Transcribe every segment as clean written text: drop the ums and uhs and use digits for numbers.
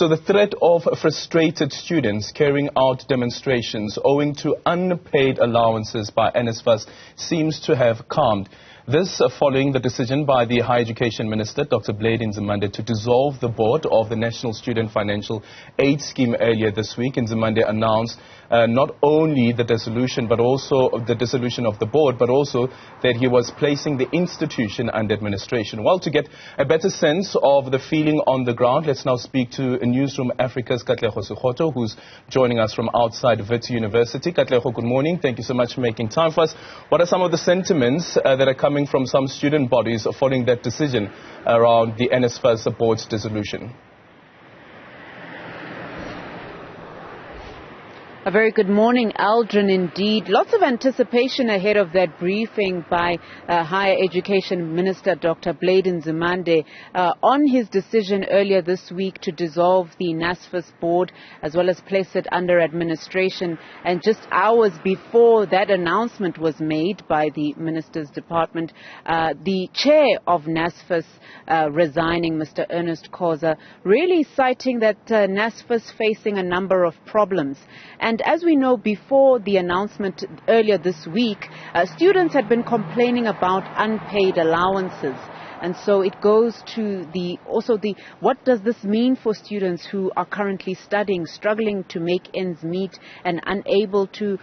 So the threat of frustrated students carrying out demonstrations owing to unpaid allowances by NSFAS seems to have calmed. This following the decision by the Higher Education Minister, Dr. Blade Nzimande, to dissolve the board of the National Student Financial Aid Scheme earlier this week. Nzimande announced not only the dissolution, but also the dissolution of the board, but also that he was placing the institution under administration. Well, to get a better sense of the feeling on the ground, let's now speak to Newzroom Afrika's Katleho Sekhotho, who's joining us from outside Wits University. Katleho, good morning. Thank you so much for making time for us. What are some of the sentiments that are coming from some student bodies following that decision around the NSFAS board's dissolution? A very good morning, Aldrin, indeed. Lots of anticipation ahead of that briefing by Higher Education Minister Dr. Blade Nzimande on his decision earlier this week to dissolve the NSFAS board as well as place it under administration. And just hours before that announcement was made by the Minister's Department, the chair of NSFAS resigning, Mr. Ernest Khoza, really citing that NSFAS facing a number of problems. And as we know, before the announcement earlier this week, students had been complaining about unpaid allowances. And so it goes to what does this mean for students who are currently studying, struggling to make ends meet and unable to,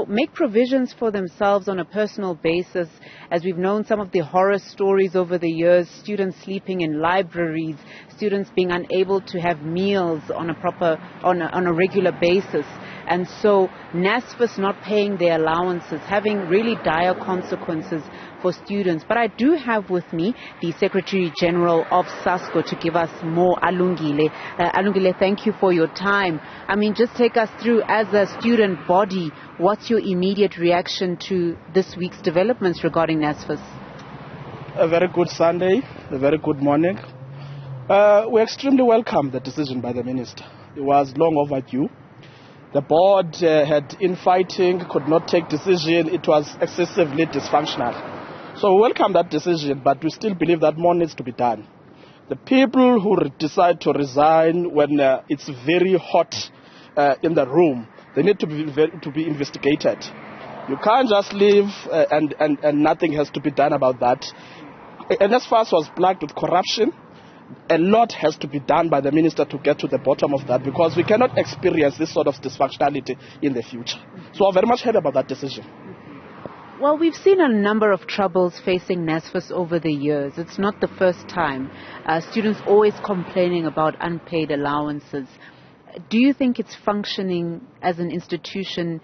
make provisions for themselves on a personal basis. As we've known some of the horror stories over the years, students sleeping in libraries, students being unable to have meals on a regular basis. And so NSFAS not paying their allowances, having really dire consequences for students. But I do have with me the Secretary General of SASCO to give us more. Alungile. Alungile, thank you for your time. Just take us through, as a student body, what's your immediate reaction to this week's developments regarding NSFAS? A very good Sunday, a very good morning. We extremely welcome the decision by the Minister. It was long overdue. The board had infighting, could not take decision. It was excessively dysfunctional. So we welcome that decision, but we still believe that more needs to be done. The people who decide to resign when it's very hot in the room, they need to be investigated. You can't just leave and nothing has to be done about that. NSFAS was plagued with corruption. A lot has to be done by the minister to get to the bottom of that, because we cannot experience this sort of dysfunctionality in the future. So I'm very much happy about that decision. Well, we've seen a number of troubles facing NSFAS over the years. It's not the first time. Students always complaining about unpaid allowances. Do you think it's functioning as an institution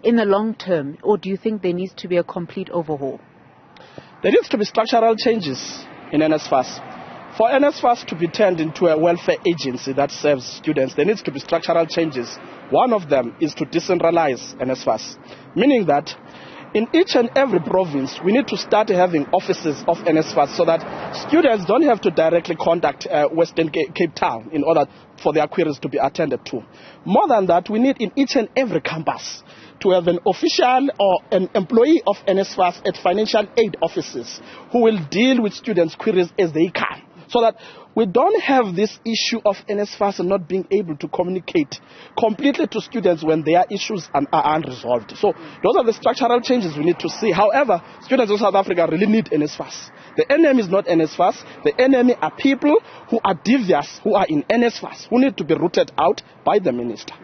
in the long term, or do you think there needs to be a complete overhaul? There needs to be structural changes in NSFAS. For NSFAS to be turned into a welfare agency that serves students, there needs to be structural changes. One of them is to decentralize NSFAS, meaning that in each and every province, we need to start having offices of NSFAS so that students don't have to directly contact Western Cape Town in order for their queries to be attended to. More than that, we need in each and every campus to have an official or an employee of NSFAS at financial aid offices who will deal with students' queries as they come, so that we don't have this issue of NSFAS not being able to communicate completely to students when their issues are unresolved. So those are the structural changes we need to see. However, students of South Africa really need NSFAS. The enemy is not NSFAS. The enemy are people who are devious, who are in NSFAS, who need to be rooted out by the minister.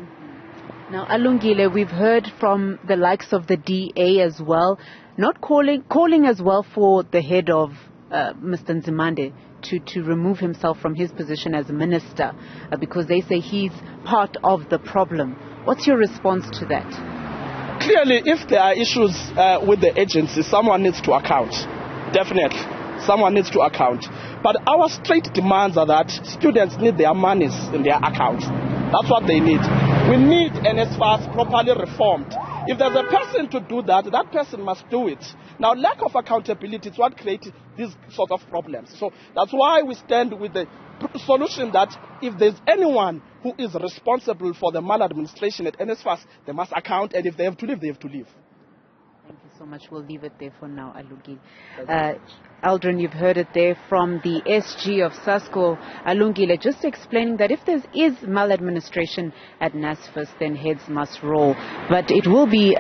Now, Alungile, we've heard from the likes of the DA as well, not calling as well for the head of Mr. Nzimande to remove himself from his position as a minister because they say he's part of the problem. What's your response to that? Clearly, if there are issues with the agency, someone needs to account. Definitely, someone needs to account. But our straight demands are that students need their monies in their accounts. That's what they need. We need NSFAS properly reformed. If there's a person to do that, that person must do it. Now, lack of accountability is what creates these sort of problems. So that's why we stand with the solution that if there's anyone who is responsible for the maladministration at NSFAS, they must account, and if they have to leave, they have to leave. Thank you. so much. We'll leave it there for now, Alungi. Aldrin, you've heard it there from the SG of SASCO, Alungile, just explaining that if there is maladministration at NSFAS, then heads must roll. But it will be,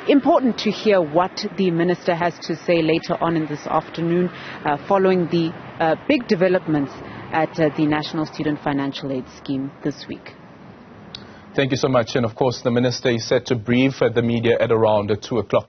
important to hear what the minister has to say later on in this afternoon, following the big developments at the National Student Financial Aid Scheme this week. Thank you so much. And of course, the minister is set to brief the media at around 2 o'clock.